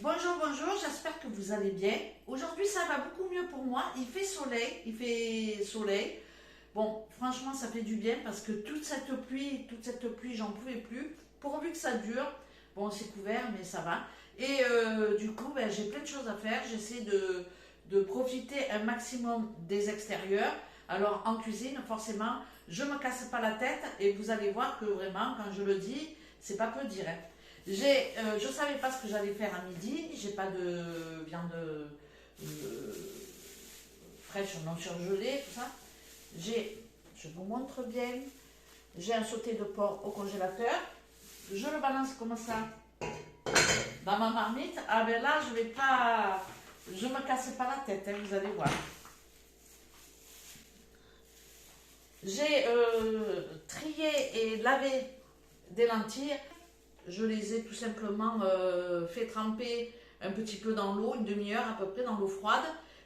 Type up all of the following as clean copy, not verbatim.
Bonjour, bonjour, j'espère que vous allez bien. Aujourd'hui, ça va beaucoup mieux pour moi. Il fait soleil. Bon, franchement, ça fait du bien parce que toute cette pluie, j'en pouvais plus. Pourvu que ça dure. Bon, c'est couvert, mais ça va. Et du coup, j'ai plein de choses à faire. J'essaie de profiter un maximum des extérieurs. Alors, en cuisine, forcément, je me casse pas la tête et vous allez voir que vraiment, quand je le dis, c'est pas peu dire, hein. Je savais pas ce que j'allais faire à midi. J'ai pas de viande fraîche non surgelée, tout ça. Je vous montre bien, j'ai un sauté de porc au congélateur. Je le balance comme ça dans ma marmite. Ah ben là, je me casse pas la tête, hein, vous allez voir. J'ai trié et lavé des lentilles. Je les ai tout simplement fait tremper un petit peu dans l'eau, une demi-heure à peu près dans l'eau froide.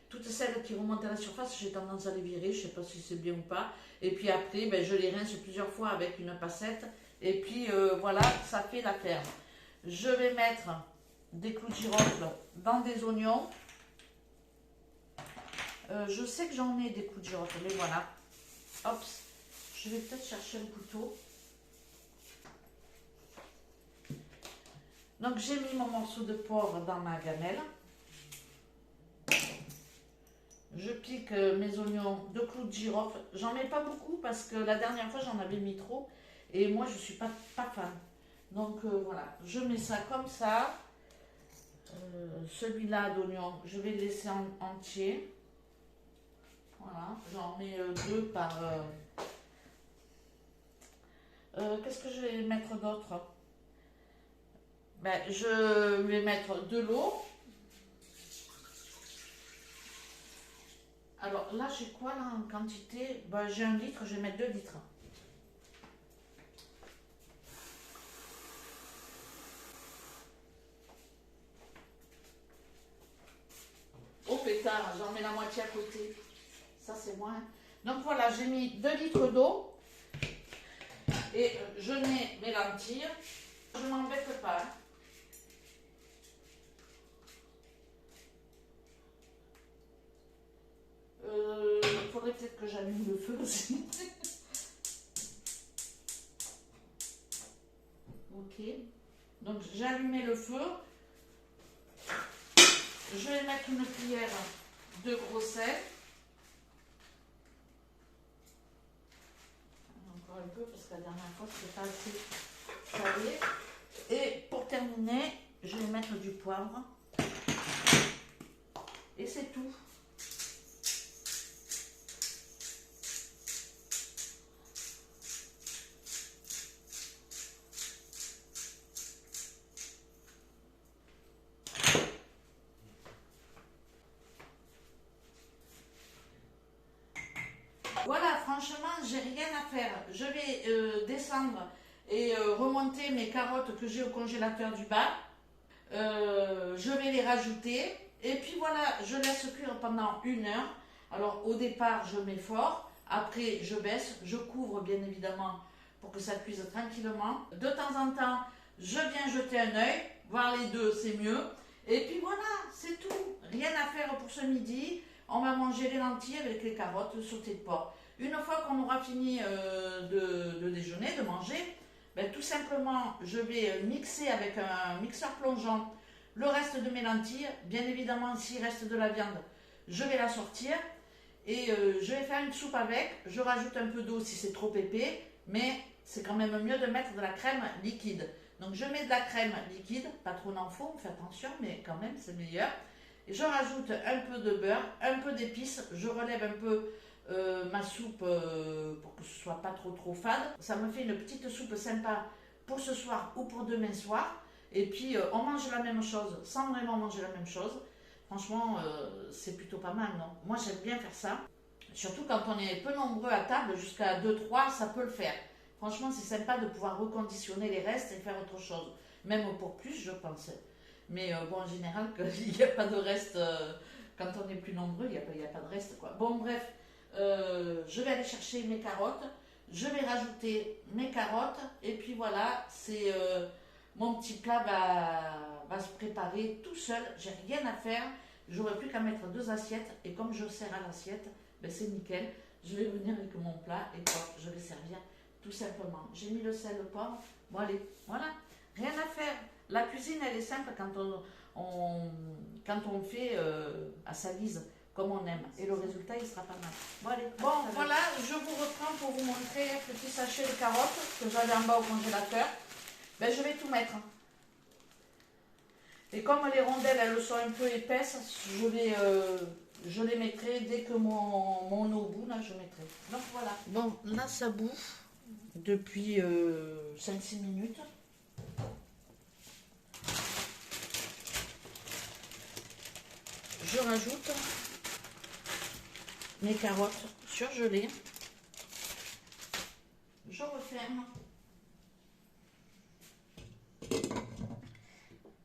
Toutes celles qui remontent à la surface, j'ai tendance à les virer, je ne sais pas si c'est bien ou pas. Et puis après, je les rince plusieurs fois avec une passette. Et puis voilà, ça fait l'affaire. Je vais mettre des clous de girofle dans des oignons. Je sais que j'en ai des clous de girofle, les voilà. Hop, je vais peut-être chercher un couteau. Donc j'ai mis mon morceau de porc dans ma gamelle. Je pique mes oignons de clous de girofle. J'en mets pas beaucoup parce que la dernière fois j'en avais mis trop. Et moi je suis pas fan. Donc voilà, je mets ça comme ça. Celui-là d'oignon, je vais le laisser entier. Voilà, j'en mets deux par... qu'est-ce que je vais mettre d'autre? Je vais mettre de l'eau. Alors là, j'ai quoi là en quantité? J'ai 1 litre, je vais mettre 2 litres. Au pétard, j'en mets la moitié à côté. Ça, c'est moins. Donc voilà, j'ai mis 2 litres d'eau. Et je mets mes lentilles. Je ne m'embête pas. Il faudrait peut-être que j'allume le feu aussi. Ok. Donc j'ai allumé le feu. Je vais mettre une cuillère de gros sel. Encore un peu parce que la dernière fois c'était pas assez salé. Et pour terminer, je vais mettre du poivre. Et c'est tout. Voilà, franchement, j'ai rien à faire. Je vais descendre et remonter mes carottes que j'ai au congélateur du bas. Je vais les rajouter. Et puis voilà, je laisse cuire pendant 1 heure. Alors au départ, je mets fort. Après, je baisse. Je couvre bien évidemment pour que ça cuise tranquillement. De temps en temps, je viens jeter un œil. Voir les deux, c'est mieux. Et puis voilà, c'est tout. Rien à faire pour ce midi. On va manger les lentilles avec les carottes, le sauté de porc. Une fois qu'on aura fini de déjeuner, de manger, tout simplement, je vais mixer avec un mixeur plongeant le reste de mes lentilles. Bien évidemment, s'il reste de la viande, je vais la sortir. Et je vais faire une soupe avec. Je rajoute un peu d'eau si c'est trop épais, mais c'est quand même mieux de mettre de la crème liquide. Donc je mets de la crème liquide, pas trop n'en faut, on fait attention, mais quand même c'est meilleur. Et je rajoute un peu de beurre, un peu d'épices, je relève un peu ma soupe pour que ce soit pas trop fade. Ça me fait une petite soupe sympa pour ce soir ou pour demain soir. Et puis on mange la même chose sans vraiment manger la même chose. Franchement, c'est plutôt pas mal, non? Moi j'aime bien faire ça. Surtout quand on est peu nombreux à table, jusqu'à 2-3, ça peut le faire. Franchement, c'est sympa de pouvoir reconditionner les restes et faire autre chose. Même pour plus, je pense. Mais bon, en général, il n'y a pas de reste. Quand on est plus nombreux, il n'y a pas de reste, quoi. Bon, bref, je vais aller chercher mes carottes. Je vais rajouter mes carottes. Et puis voilà, c'est mon petit plat va se préparer tout seul. J'ai rien à faire. J'aurai plus qu'à mettre 2 assiettes. Et comme je sers à l'assiette, ben c'est nickel. Je vais venir avec mon plat et quoi, je vais servir tout simplement. J'ai mis le sel, le poivre. Bon allez, voilà. Rien à faire. La cuisine, elle est simple quand quand on fait à sa guise, comme on aime. Et le résultat, il sera pas mal. Bon, allez. Bon, voilà, je vous reprends pour vous montrer un petit sachet de carottes que j'avais en bas au congélateur. Ben, je vais tout mettre. Et comme les rondelles, elles sont un peu épaisses, je les mettrai dès que mon eau bout, là, je mettrai. Donc voilà. Bon, là, ça bouffe depuis 5-6 minutes. Je rajoute mes carottes surgelées. Je referme.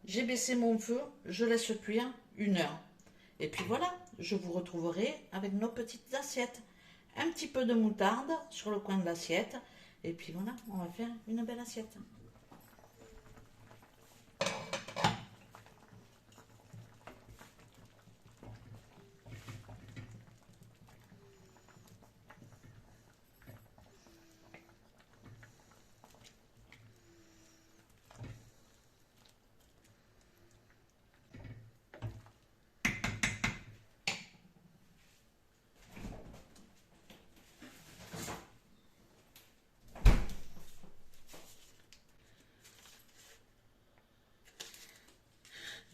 J'ai baissé mon feu, je laisse cuire 1 heure. Et puis voilà, je vous retrouverai avec nos petites assiettes. Un petit peu de moutarde sur le coin de l'assiette. Et puis voilà, on va faire une belle assiette.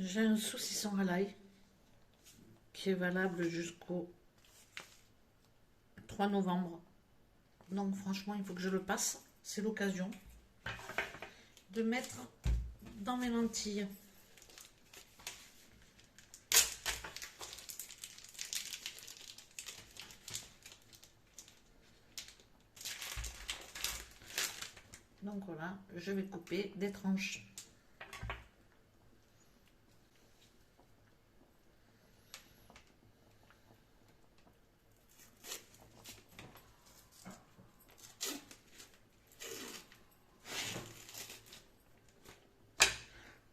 J'ai un saucisson à l'ail qui est valable jusqu'au 3 novembre. Donc franchement, il faut que je le passe. C'est l'occasion de mettre dans mes lentilles. Donc voilà, je vais couper des tranches.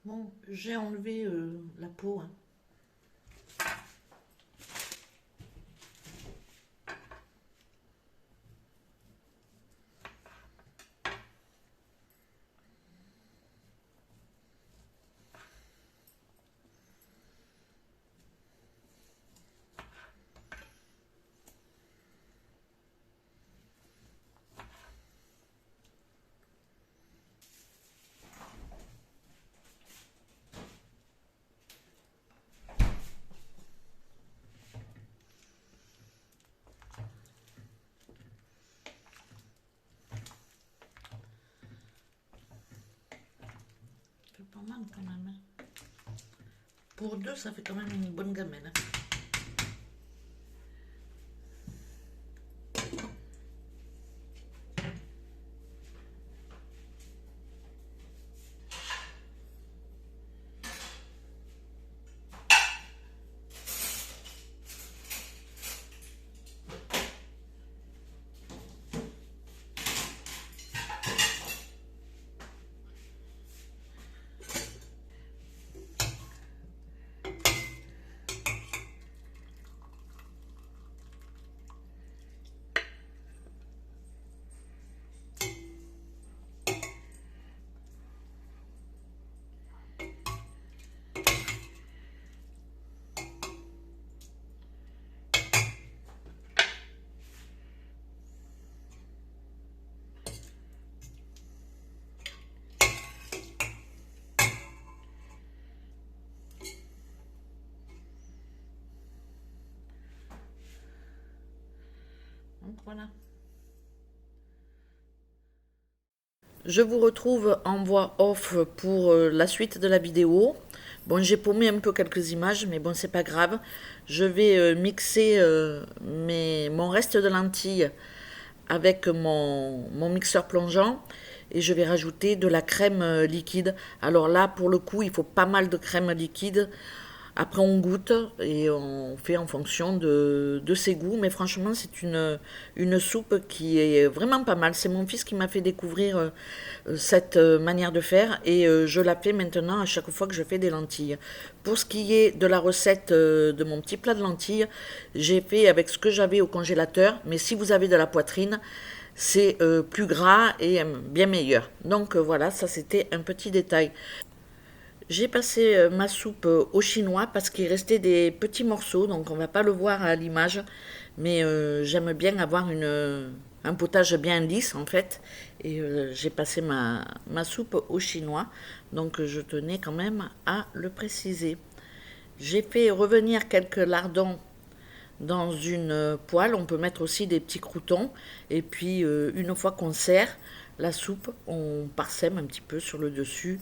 Bon, j'ai enlevé la peau. Hein. Pas mal quand même. Pour 2, ça fait quand même une bonne gamelle. Donc voilà. Je vous retrouve en voix off pour la suite de la vidéo. Bon, j'ai paumé un peu quelques images, mais bon, c'est pas grave. Je vais mixer mon reste de lentilles avec mon mixeur plongeant et je vais rajouter de la crème liquide. Alors là, pour le coup, il faut pas mal de crème liquide. Après, on goûte et on fait en fonction de ses goûts. Mais franchement, c'est une soupe qui est vraiment pas mal. C'est mon fils qui m'a fait découvrir cette manière de faire et je la fais maintenant à chaque fois que je fais des lentilles. Pour ce qui est de la recette de mon petit plat de lentilles, j'ai fait avec ce que j'avais au congélateur. Mais si vous avez de la poitrine, c'est plus gras et bien meilleur. Donc voilà, ça c'était un petit détail. J'ai passé ma soupe au chinois parce qu'il restait des petits morceaux, donc on va pas le voir à l'image, mais j'aime bien avoir un potage bien lisse en fait, et j'ai passé ma soupe au chinois, donc je tenais quand même à le préciser. J'ai fait revenir quelques lardons dans une poêle. On peut mettre aussi des petits croûtons. Et puis, une fois qu'on sert la soupe, on parsème un petit peu sur le dessus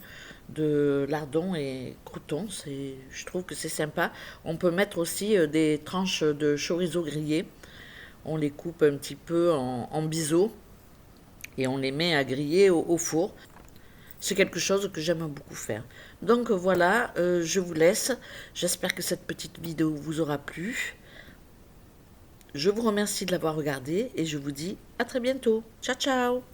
de lardons et croûtons. Je trouve que c'est sympa. On peut mettre aussi des tranches de chorizo grillé. On les coupe un petit peu en biseaux et on les met à griller au four. C'est quelque chose que j'aime beaucoup faire. Donc voilà, je vous laisse. J'espère que cette petite vidéo vous aura plu. Je vous remercie de l'avoir regardé et je vous dis à très bientôt. Ciao ciao!